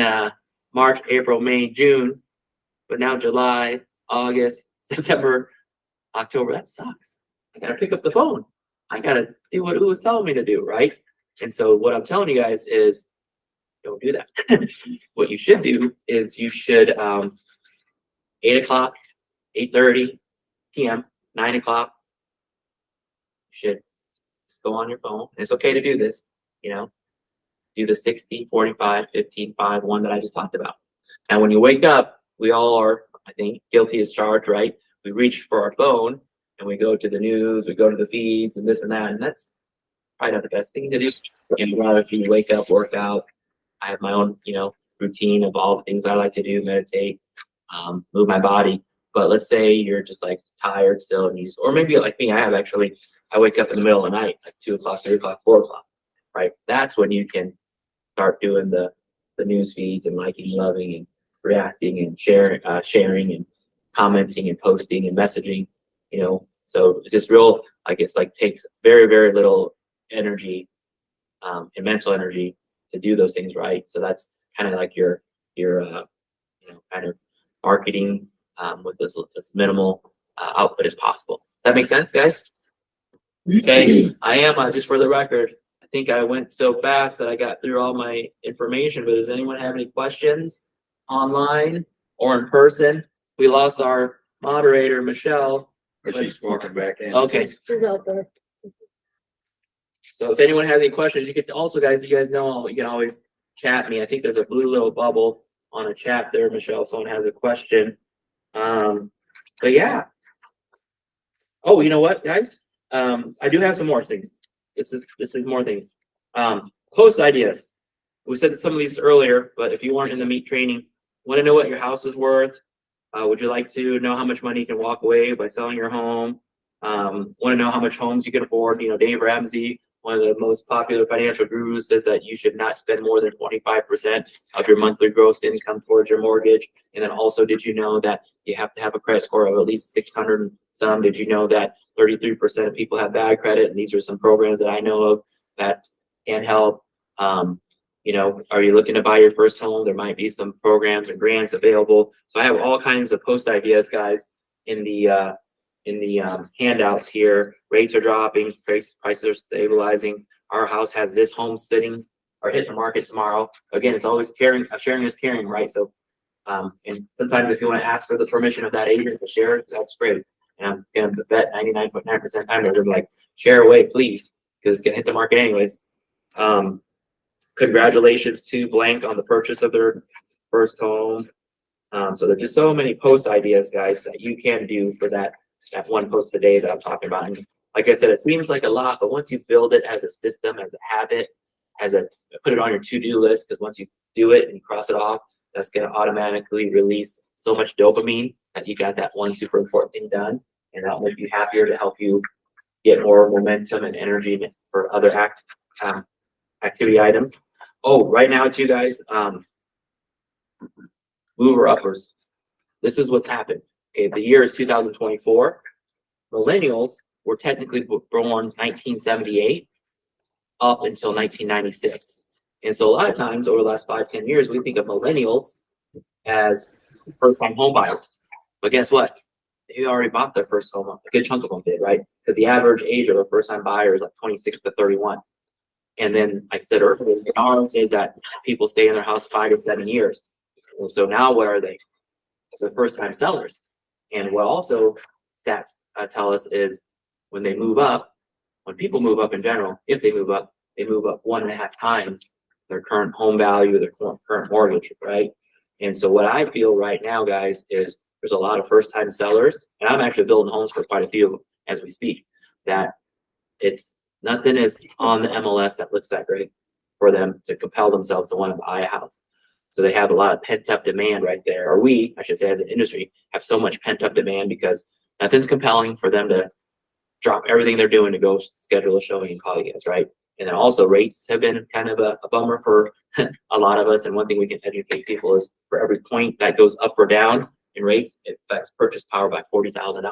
Speaker 1: March, April, May, June, but now July, August, September, October, that sucks. I gotta pick up the phone. I gotta do what was telling me to do, right? And so what I'm telling you guys is, don't do that. What you should do is you should 8 o'clock, 8:30 p.m., 9 o'clock, you should just go on your phone. And it's okay to do this, do the 60, 45, 15, 5, 1 that I just talked about. Now, when you wake up, we all are, I think, guilty as charged, right? We reach for our phone and we go to the news, we go to the feeds and this and that. And that's probably not the best thing to do. Rather, if you wake up, work out. I have my own, routine of all the things I like to do, meditate, move my body. But let's say you're just like tired still, and or maybe like me, I wake up in the middle of the night, like 2 o'clock, 3 o'clock, 4 o'clock, right? That's when you can start doing the news feeds and liking, loving, and reacting and sharing and commenting and posting and messaging, so it's just real, it's like takes very, very little energy and mental energy to do those things, right? So that's kind of like your kind of marketing with as minimal output as possible. Does that make sense, guys? Okay, I am just for the record, I think I went so fast that I got through all my information, but does anyone have any questions online or in person? We lost our moderator, Michelle.
Speaker 3: She's walking back in.
Speaker 1: Okay. So if anyone has any questions, you can also, guys, you guys know, you can always chat me. I think there's a blue little bubble on a chat there, Michelle. If someone has a question. But yeah. Oh, you know what, guys? I do have some more things. This is more things. Post ideas. We said some of these earlier, but if you weren't in the meet training, want to know what your house is worth? Would you like to know how much money you can walk away by selling your home? Want to know how much homes you can afford? Dave Ramsey, one of the most popular financial gurus, says that you should not spend more than 25% of your monthly gross income towards your mortgage. And then also, did you know that you have to have a credit score of at least 600 and some? Did you know that 33% of people have bad credit? And these are some programs that I know of that can help. Are you looking to buy your first home? There might be some programs and grants available. So I have all kinds of post ideas, guys, in the handouts here. Rates are dropping, prices are stabilizing. Our house has this home sitting are hitting the market tomorrow. Again, it's always sharing is caring, right? So, and sometimes if you want to ask for the permission of that agent to share, that's great. And I'm going to bet 99.9% of the time they're gonna be like, share away, please, because it's going to hit the market anyways. Congratulations to blank on the purchase of their first home. So there's just so many post ideas, guys, that you can do for that one post a day that I'm talking about. And like I said, it seems like a lot, but once you build it as a system, as a habit, put it on your to-do list, because once you do it and you cross it off, that's going to automatically release so much dopamine that you got that one super important thing done, and that'll make you happier to help you get more momentum and energy for other activity items. Oh, right now too, guys, mover uppers. This is what's happened. Okay, the year is 2024. Millennials were technically born 1978 up until 1996. And so a lot of times over the last 5-10 years, we think of millennials as first-time home buyers. But guess what? They already bought their first home. A good chunk of them did, right? Because the average age of a first-time buyer is like 26 to 31. And then, like I said earlier, the norm is that people stay in their house 5 to 7 years. And so now what are they? They're first-time sellers. And what also stats tell us is when they move up, when people move up in general, if they move up 1.5 times their current home value, their current mortgage, right? And so what I feel right now, guys, is there's a lot of first-time sellers, and I'm actually building homes for quite a few as we speak, that nothing is on the MLS that looks that great for them to compel themselves to want to buy a house. So they have a lot of pent-up demand right there, or we, I should say, as an industry, have so much pent-up demand because nothing's compelling for them to drop everything they're doing to go schedule a showing and call you guys, right? And then also rates have been kind of a bummer for a lot of us. And one thing we can educate people is for every point that goes up or down in rates, it affects purchase power by $40,000.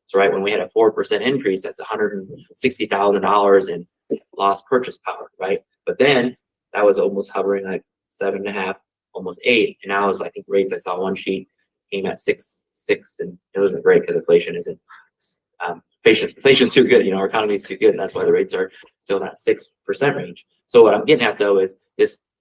Speaker 1: So right when we had a 4% increase, that's $160,000 in lost purchase power, right? But then that was almost hovering like 7.5, almost 8. And now it's, I think rates, I saw one sheet came at 6, and it wasn't great because inflation isn't inflation's too good, our economy is too good, and that's why the rates are still in that 6% range. So what I'm getting at though is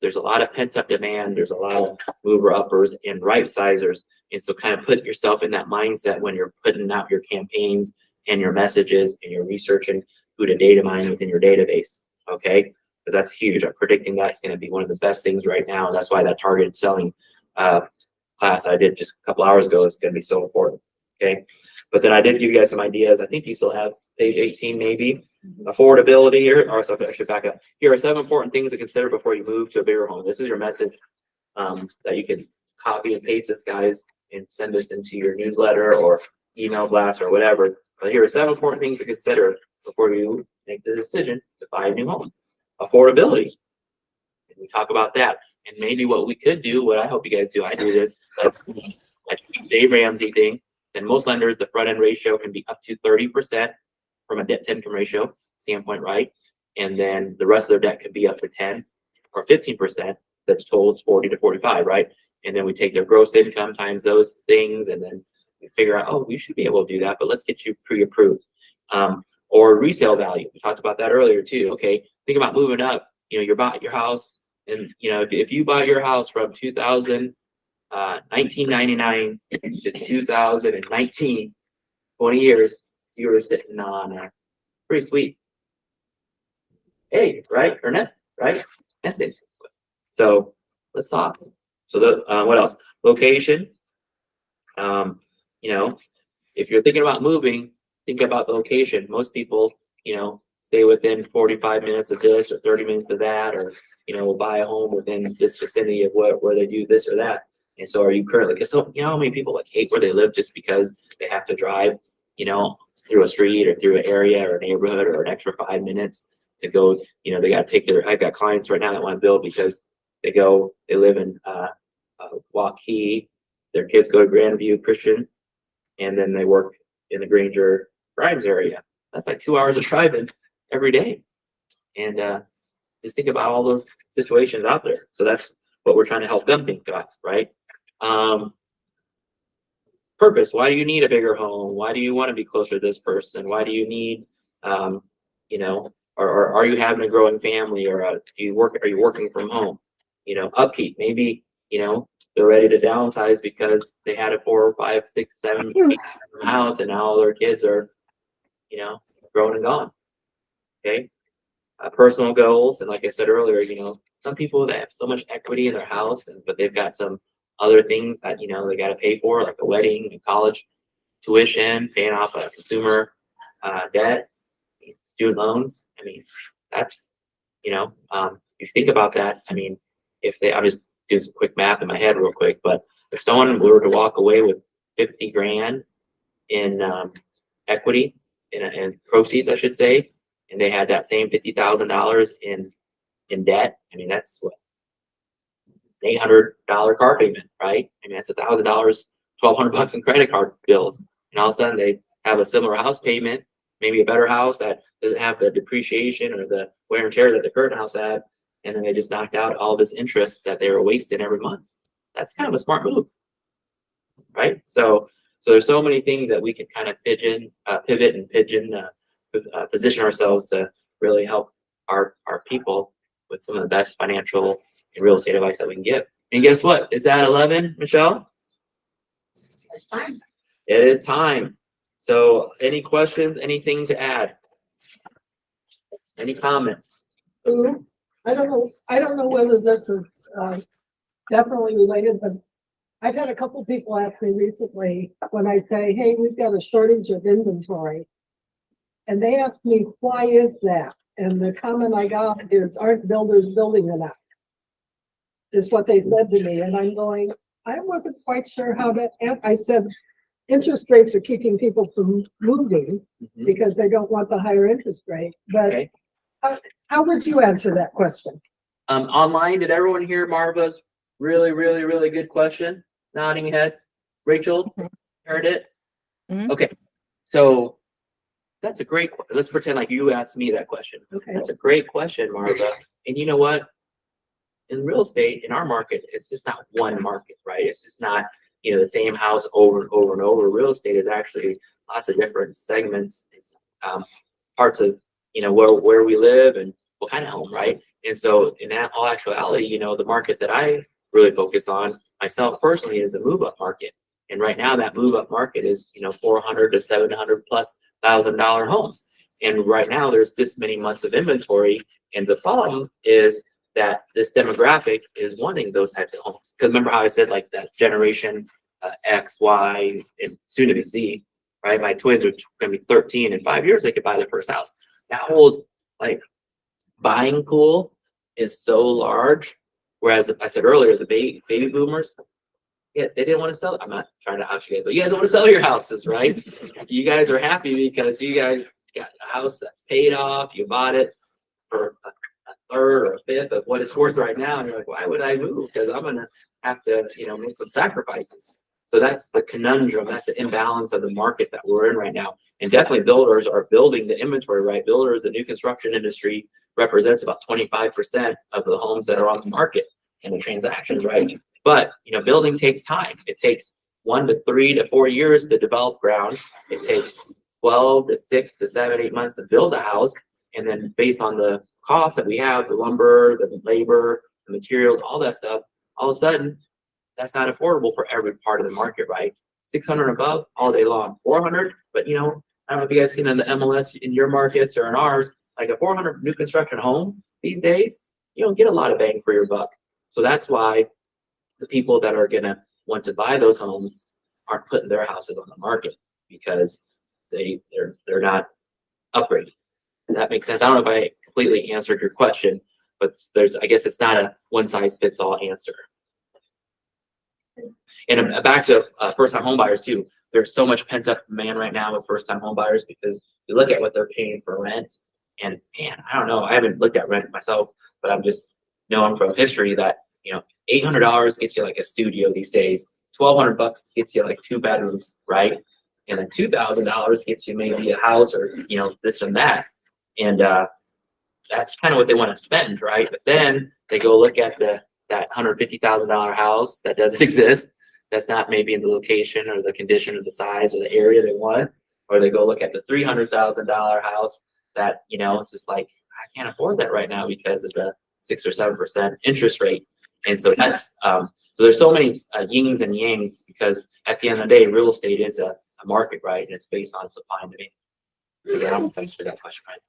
Speaker 1: there's a lot of pent-up demand, there's a lot of mover uppers and right sizers, and so kind of put yourself in that mindset when you're putting out your campaigns and your messages and you're researching who to data mine within your database, okay? Because that's huge. I'm predicting that's going to be one of the best things right now. That's why that targeted selling class I did just a couple hours ago is going to be so important, okay? But then I did give you guys some ideas. I think you still have page 18, maybe. Affordability here, or so I should back up. Here are 7 important things to consider before you move to a bigger home. This is your message that you can copy and paste this, guys, and send this into your newsletter or email blast or whatever. But here are 7 important things to consider before you make the decision to buy a new home. Affordability. And we talk about that. And maybe what we could do, what I hope you guys do, I do this, like Dave Ramsey thing. And most lenders, the front end ratio can be up to 30% from a debt to income ratio standpoint, right? And then the rest of their debt could be up to 10 or 15%. That totals 40 to 45, right? And then we take their gross income times those things, and then we figure out, oh, we should be able to do that, but let's get you pre-approved. Or resale value. We talked about that earlier too. Okay, think about moving up. You bought your house, and if you bought your house from 1999 to 2019, 20 years, you were sitting on a pretty sweet egg, right? Or nest, right? Nesting. So let's talk. So what else? Location. If you're thinking about moving, think about the location. Most people, stay within 45 minutes of this or 30 minutes of that, or will buy a home within this vicinity of where they do this or that. And so are you currently, so how many people hate where they live just because they have to drive, through a street or through an area or a neighborhood or an extra 5 minutes to go, they got to take I've got clients right now that want to build because they live in Waukee, their kids go to Grandview Christian, and then they work in the Granger Grimes area. That's like 2 hours of driving every day. And just think about all those situations out there. So that's what we're trying to help them think about, right? Purpose. Why do you need a bigger home? Why do you want to be closer to this person? Why do you need, or are you having a growing family, or are you working from home? Upkeep, maybe, they're ready to downsize because they had a 4 or 5, 6, 7 house, and now all their kids are, grown and gone. Okay. Personal goals, and like I said earlier, some people that have so much equity in their house, but they've got some other things that they got to pay for, like a wedding, and college tuition, paying off a consumer debt, student loans. I mean, that's you think about that. I mean, I'm just doing some quick math in my head real quick, but if someone were to walk away with 50 grand in equity, in proceeds, I should say, and they had that same $50,000 in debt, I mean, that's what, $800 car payment, right? I mean, that's $1,000, $1,200 in credit card bills, and all of a sudden they have a similar house payment, maybe a better house that doesn't have the depreciation or the wear and tear that the current house had, and then they just knocked out all this interest that they were wasting every month. That's kind of a smart move, right? So there's so many things that we can kind of pivot and position ourselves to really help our people with some of the best financial and real estate advice that we can give. And guess what? Is that 11, Michelle? It is time. So any questions, anything to add? Any comments?
Speaker 4: I don't know whether this is definitely related, but I've had a couple people ask me recently when I say, hey, we've got a shortage of inventory. And they ask me, why is that? And the comment I got is, aren't builders building enough? Is what they said to me. And I'm going, I wasn't quite sure how to, I said, interest rates are keeping people from moving because they don't want the higher interest rate. But
Speaker 1: Okay.
Speaker 4: How would you answer that question?
Speaker 1: Online, did everyone hear Marva's really, really, really good question? Nodding heads. Rachel, heard it?
Speaker 2: Mhm.
Speaker 1: Okay. So that's a great, let's pretend like you asked me that question.
Speaker 4: Okay.
Speaker 1: That's a great question, Marva. And you know what? In real estate, in our market, it's just not one market, right? It's just not, the same house over and over and over. Real estate is actually lots of different segments, parts of, where we live and what kind of home, right? And so in that all actuality, the market that I really focus on myself personally is the move-up market. And right now that move-up market is, $400,000 to $700,000+ homes. And right now there's this many months of inventory. And the problem is that this demographic is wanting those types of homes. Because remember how I said like that generation X, Y, and soon to be Z, right? My twins are going to be 13 in 5 years. They could buy their first house. That whole buying pool is so large. Whereas I said earlier, the baby boomers, yeah, they didn't want to sell it. I'm not trying to out you guys, but you guys want to sell your houses, right? You guys are happy because you guys got a house that's paid off. You bought it for a third or a fifth of what it's worth right now. And you're like, why would I move? Because I'm going to have to, make some sacrifices. So that's the conundrum. That's the imbalance of the market that we're in right now. And definitely builders are building the inventory, right? Builders, the new construction industry represents about 25% of the homes that are on the market and the transactions, right? But, building takes time. It takes 1 to 3 to 4 years to develop ground. It takes 12 to 6 to 7, 8 months to build a house. And then based on the costs that we have, the lumber, the labor, the materials, all that stuff, all of a sudden, that's not affordable for every part of the market, right? 600 above all day long, 400. But I don't know if you guys seen in the MLS in your markets or in ours, like a 400 new construction home these days, you don't get a lot of bang for your buck. So that's why the people that are gonna want to buy those homes aren't putting their houses on the market because they're not upgrading. Does that make sense? I don't know if I completely answered your question, but I guess it's not a one size fits all answer. And back to first-time home buyers too. There's so much pent-up demand right now with first-time home buyers because you look at what they're paying for rent, and man, I don't know. I haven't looked at rent myself, but I'm just knowing from history that $800 gets you like a studio these days. $1,200 gets you like 2 bedrooms, right? And then $2,000 gets you maybe a house or this and that, and that's kind of what they want to spend, right? But then they go look at that $150,000 house that doesn't exist, that's not maybe in the location or the condition or the size or the area they want, or they go look at the $300,000 house that it's just like, can't afford that right now because of the 6 or 7% interest rate. And so that's, so there's so many yings and yangs because at the end of the day, real estate is a market, right? And it's based on supply and demand. Yeah, thanks for that question, right?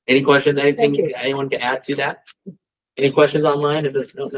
Speaker 1: Any questions? Anything
Speaker 4: Thank you.
Speaker 1: anyone can add to that? Any questions online? If there's no,